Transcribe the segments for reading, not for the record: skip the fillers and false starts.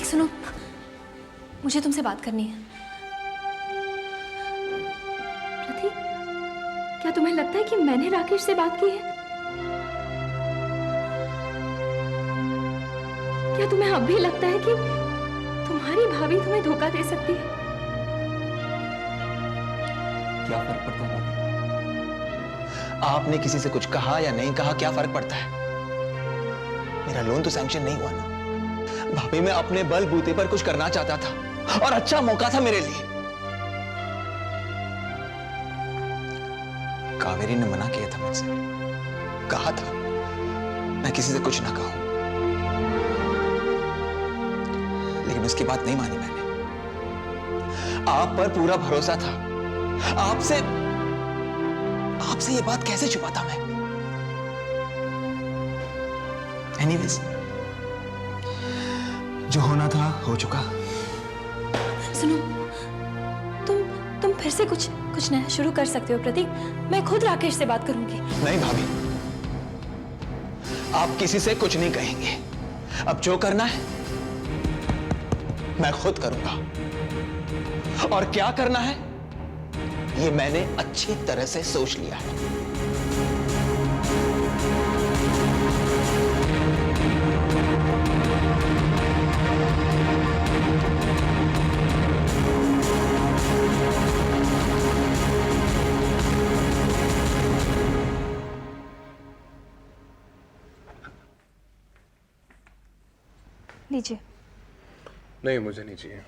प्रतीक सुनो, मुझे तुमसे बात करनी है। प्रतीक, क्या तुम्हें लगता है कि मैंने राकेश से बात की है? क्या तुम्हें अब भी लगता है कि तुम्हारी भाभी तुम्हें धोखा दे सकती है? क्या फर्क पड़ता है? आपने किसी से कुछ कहा या नहीं कहा, क्या फर्क पड़ता है? मेरा लोन तो सैंक्शन नहीं हुआ ना। भाभी, मैं अपने बलबूते पर कुछ करना चाहता था और अच्छा मौका था मेरे लिए। कावेरी ने मना किया था मुझसे, कहा था मैं किसी से कुछ ना कहूं, लेकिन उसकी बात नहीं मानी मैंने। आप पर पूरा भरोसा था। आपसे ये बात कैसे छुपाता मैं? एनीवेज, जो होना था हो चुका। सुनो, तुम फिर से कुछ नया शुरू कर सकते हो प्रतीक। मैं खुद राकेश से बात करूंगी। नहीं भाभी, आप किसी से कुछ नहीं कहेंगे। अब जो करना है मैं खुद करूंगा, और क्या करना है ये मैंने अच्छी तरह से सोच लिया है। लीजिए। नहीं, मुझे नहीं चाहिए।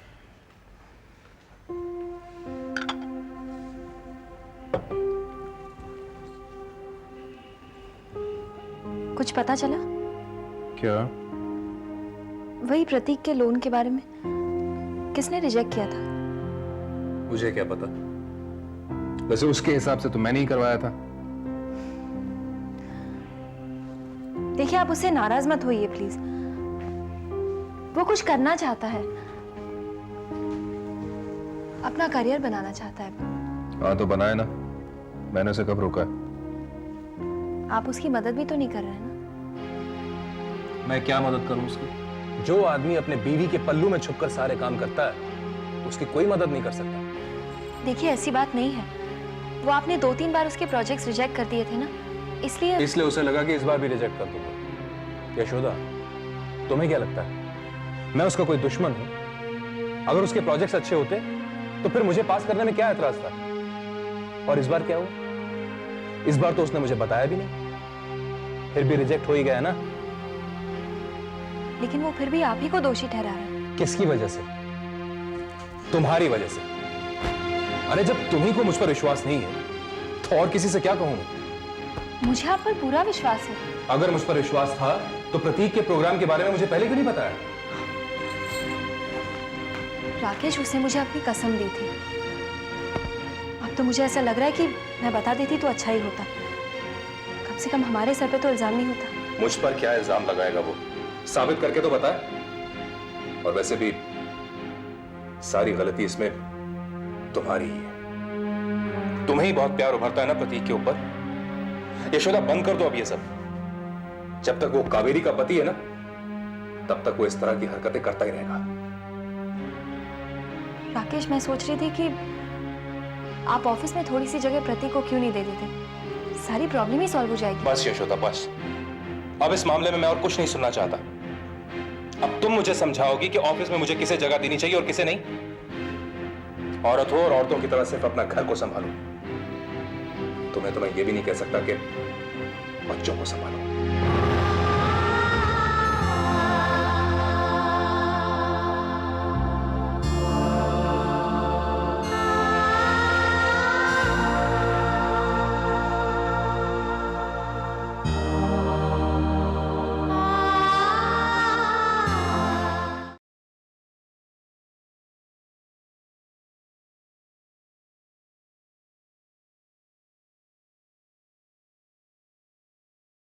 कुछ पता चला? क्या? वही प्रतीक के लोन के बारे में, किसने रिजेक्ट किया था? मुझे क्या पता। वैसे उसके हिसाब से तो मैंने ही करवाया था। देखिए, आप उससे नाराज मत होइए प्लीज। वो कुछ करना चाहता है, अपना करियर बनाना चाहता है। हाँ तो बनाए ना, मैंने उसे कब रोका है? आप उसकी मदद भी तो नहीं कर रहे हैं ना। मैं क्या मदद करूं उसकी? जो आदमी अपने बीवी के पल्लू में छुपकर सारे काम करता है, उसकी कोई मदद नहीं कर सकता। देखिए, ऐसी बात नहीं है। वो आपने 2-3 बार उसके प्रोजेक्ट्स रिजेक्ट कर दिए थे ना, इसलिए उसे लगा कि इस बार भी रिजेक्ट कर दूंगा। यशोदा, तुम्हें क्या लगता है मैं उसका कोई दुश्मन हूं? अगर उसके प्रोजेक्ट्स अच्छे होते तो फिर मुझे पास करने में क्या एतराज था? और इस बार क्या हुआ? इस बार तो उसने मुझे बताया भी नहीं, फिर भी रिजेक्ट हो ही गया ना। लेकिन वो फिर भी आप ही को दोषी ठहरा रहा है। किसकी वजह से? तुम्हारी वजह से। अरे जब तुम्ही को मुझ पर विश्वास नहीं है तो और किसी से क्या कहूं? मुझे आप पर पूरा विश्वास है। अगर मुझ पर विश्वास था तो प्रतीक के प्रोग्राम के बारे में मुझे पहले क्यों नहीं बताया? राकेश, उसने मुझे अपनी कसम दी थी। अब तो मुझे ऐसा लग रहा है कि मैं बता देती तो अच्छा ही होता। कम से कम हमारे सर पे तो इल्जाम नहीं होता। मुझ पर क्या इल्जाम लगाएगा वो? साबित करके तो बता। और वैसे भी सारी गलती इसमें तुम्हारी ही है। तुम्हें ही बहुत प्यार उभरता है ना प्रतीक के ऊपर। यशोदा, बंद कर दो अब ये सब। जब तक वो कावेरी का पति है ना, तब तक वो इस तरह की हरकतें करता ही रहेगा। राकेश, मैं सोच रही थी कि आप ऑफिस में थोड़ी सी जगह प्रतीक को क्यों नहीं दे देते? सारी प्रॉब्लम ही सॉल्व हो जाएगी। बस यशोदा, बस। अब इस मामले में मैं और कुछ नहीं सुनना चाहता। अब तुम मुझे समझाओगी कि ऑफिस में मुझे किसे जगह देनी चाहिए और किसे नहीं। औरत हो और औरतों की तरह सिर्फ अपना घर को संभालो। तो मैं तुम्हें यह भी नहीं कह सकता कि बच्चों को संभालो।